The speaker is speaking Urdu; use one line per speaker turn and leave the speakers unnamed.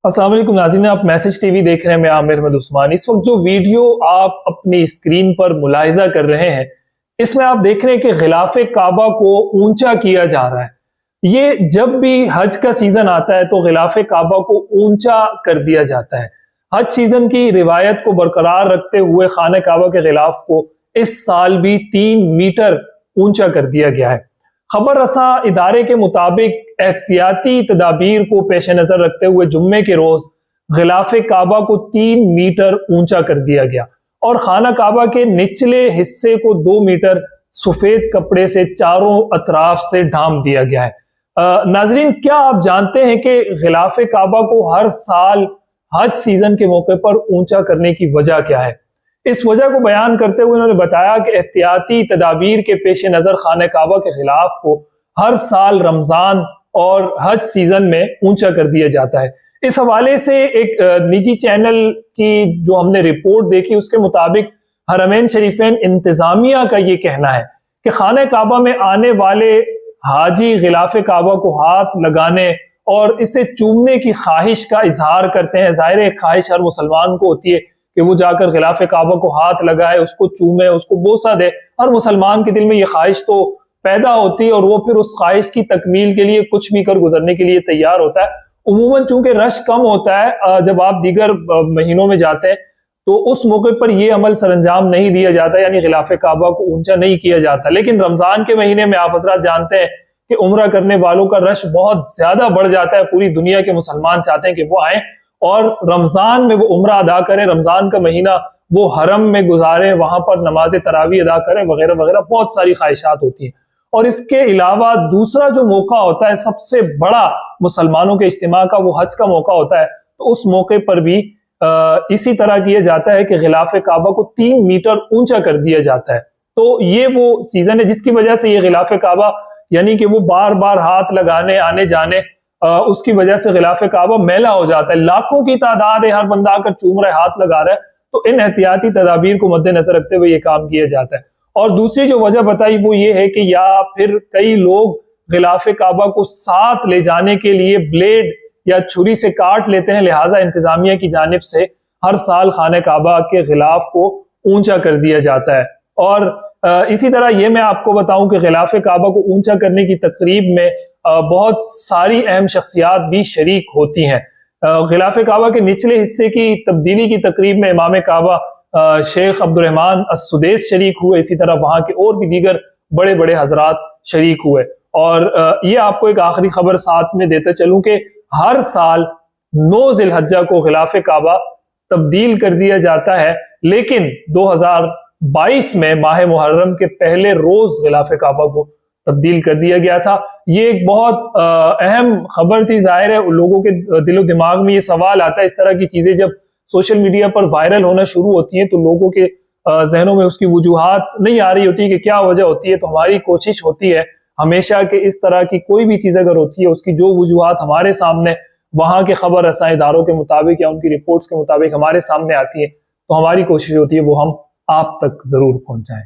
السلام علیکم ناظرین، آپ میسج ٹی وی دیکھ رہے ہیں، میں عامر احمد عثمان۔ اس وقت جو ویڈیو آپ اپنی اسکرین پر ملاحظہ کر رہے ہیں، اس میں آپ دیکھ رہے ہیں کہ غلاف کعبہ کو اونچا کیا جا رہا ہے۔ یہ جب بھی حج کا سیزن آتا ہے تو غلاف کعبہ کو اونچا کر دیا جاتا ہے۔ حج سیزن کی روایت کو برقرار رکھتے ہوئے خانہ کعبہ کے غلاف کو اس سال بھی 3 میٹر اونچا کر دیا گیا ہے۔ خبر رساں ادارے کے مطابق احتیاطی تدابیر کو پیش نظر رکھتے ہوئے جمعے کے روز غلاف کعبہ کو 3 میٹر اونچا کر دیا گیا اور خانہ کعبہ کے نچلے حصے کو 2 میٹر سفید کپڑے سے چاروں اطراف سے ڈھانپ دیا گیا ہے۔ ناظرین، کیا آپ جانتے ہیں کہ غلاف کعبہ کو ہر سال حج سیزن کے موقع پر اونچا کرنے کی وجہ کیا ہے؟ اس وجہ کو بیان کرتے ہوئے انہوں نے بتایا کہ احتیاطی تدابیر کے پیش نظر خانہ کعبہ کے غلاف کو ہر سال رمضان اور حج سیزن میں اونچا کر دیا جاتا ہے۔ اس حوالے سے ایک نجی چینل کی جو ہم نے رپورٹ دیکھی، اس کے مطابق حرمین شریفین انتظامیہ کا یہ کہنا ہے کہ خانہ کعبہ میں آنے والے حاجی غلاف کعبہ کو ہاتھ لگانے اور اسے چومنے کی خواہش کا اظہار کرتے ہیں۔ ظاہر ہے خواہش ہر مسلمان کو ہوتی ہے کہ وہ جا کر غلاف کعبہ کو ہاتھ لگائے، اس کو چومے، اس کو بوسہ دے۔ ہر مسلمان کے دل میں یہ خواہش تو پیدا ہوتی ہے اور وہ پھر اس خواہش کی تکمیل کے لیے کچھ بھی کر گزرنے کے لیے تیار ہوتا ہے۔ عموماً چونکہ رش کم ہوتا ہے جب آپ دیگر مہینوں میں جاتے ہیں تو اس موقع پر یہ عمل سر انجام نہیں دیا جاتا، یعنی غلاف کعبہ کو اونچا نہیں کیا جاتا۔ لیکن رمضان کے مہینے میں آپ حضرات جانتے ہیں کہ عمرہ کرنے والوں کا رش بہت زیادہ بڑھ جاتا ہے۔ پوری دنیا کے مسلمان چاہتے ہیں کہ وہ آئیں اور رمضان میں وہ عمرہ ادا کریں، رمضان کا مہینہ وہ حرم میں گزاریں، وہاں پر نماز تراویح ادا کریں وغیرہ وغیرہ، بہت ساری خواہشات ہوتی ہیں۔ اور اس کے علاوہ دوسرا جو موقع ہوتا ہے سب سے بڑا مسلمانوں کے اجتماع کا، وہ حج کا موقع ہوتا ہے۔ تو اس موقع پر بھی اسی طرح کیا جاتا ہے کہ غلاف کعبہ کو 3 میٹر اونچا کر دیا جاتا ہے۔ تو یہ وہ سیزن ہے جس کی وجہ سے یہ غلاف کعبہ، یعنی کہ وہ بار بار ہاتھ لگانے آنے جانے، اس کی وجہ سے غلاف کعبہ میلا ہو جاتا ہے۔ لاکھوں کی تعداد ہے، ہر بندہ آ کر چوم رہا ہے، ہاتھ لگا رہا ہے۔ تو ان احتیاطی تدابیر کو مد نظر رکھتے ہوئے یہ کام کیا جاتا ہے۔ اور دوسری جو وجہ بتائی وہ یہ ہے کہ یا پھر کئی لوگ غلاف کعبہ کو ساتھ لے جانے کے لیے بلیڈ یا چھری سے کاٹ لیتے ہیں، لہٰذا انتظامیہ کی جانب سے ہر سال خانہ کعبہ کے غلاف کو اونچا کر دیا جاتا ہے۔ اور اسی طرح یہ میں آپ کو بتاؤں کہ غلاف کعبہ کو اونچا کرنے کی تقریب میں بہت ساری اہم شخصیات بھی شریک ہوتی ہیں۔ غلاف کعبہ کے نچلے حصے کی تبدیلی کی تقریب میں امام کعبہ شیخ عبد الرحمن السدیس شریک ہوئے، اسی طرح وہاں کے اور بھی دیگر بڑے بڑے حضرات شریک ہوئے۔ اور یہ آپ کو ایک آخری خبر ساتھ میں دیتا چلوں کہ ہر سال 9 ذی الحجہ کو غلاف کعبہ تبدیل کر دیا جاتا ہے، لیکن 2022 میں ماہ محرم کے پہلے روز غلاف کعبہ کو تبدیل کر دیا گیا تھا۔ یہ ایک بہت اہم خبر تھی۔ ظاہر ہے لوگوں کے دل و دماغ میں یہ سوال آتا ہے، اس طرح کی چیزیں جب سوشل میڈیا پر وائرل ہونا شروع ہوتی ہیں تو لوگوں کے ذہنوں میں اس کی وجوہات نہیں آ رہی ہوتی کہ کیا وجہ ہوتی ہے۔ تو ہماری کوشش ہوتی ہے ہمیشہ کہ اس طرح کی کوئی بھی چیز اگر ہوتی ہے، اس کی جو وجوہات ہمارے سامنے وہاں کے خبر رساں اداروں کے مطابق یا ان کی رپورٹس کے مطابق ہمارے سامنے آتی ہیں، تو ہماری کوشش ہوتی ہے وہ ہم آپ تک ضرور پہنچائیں۔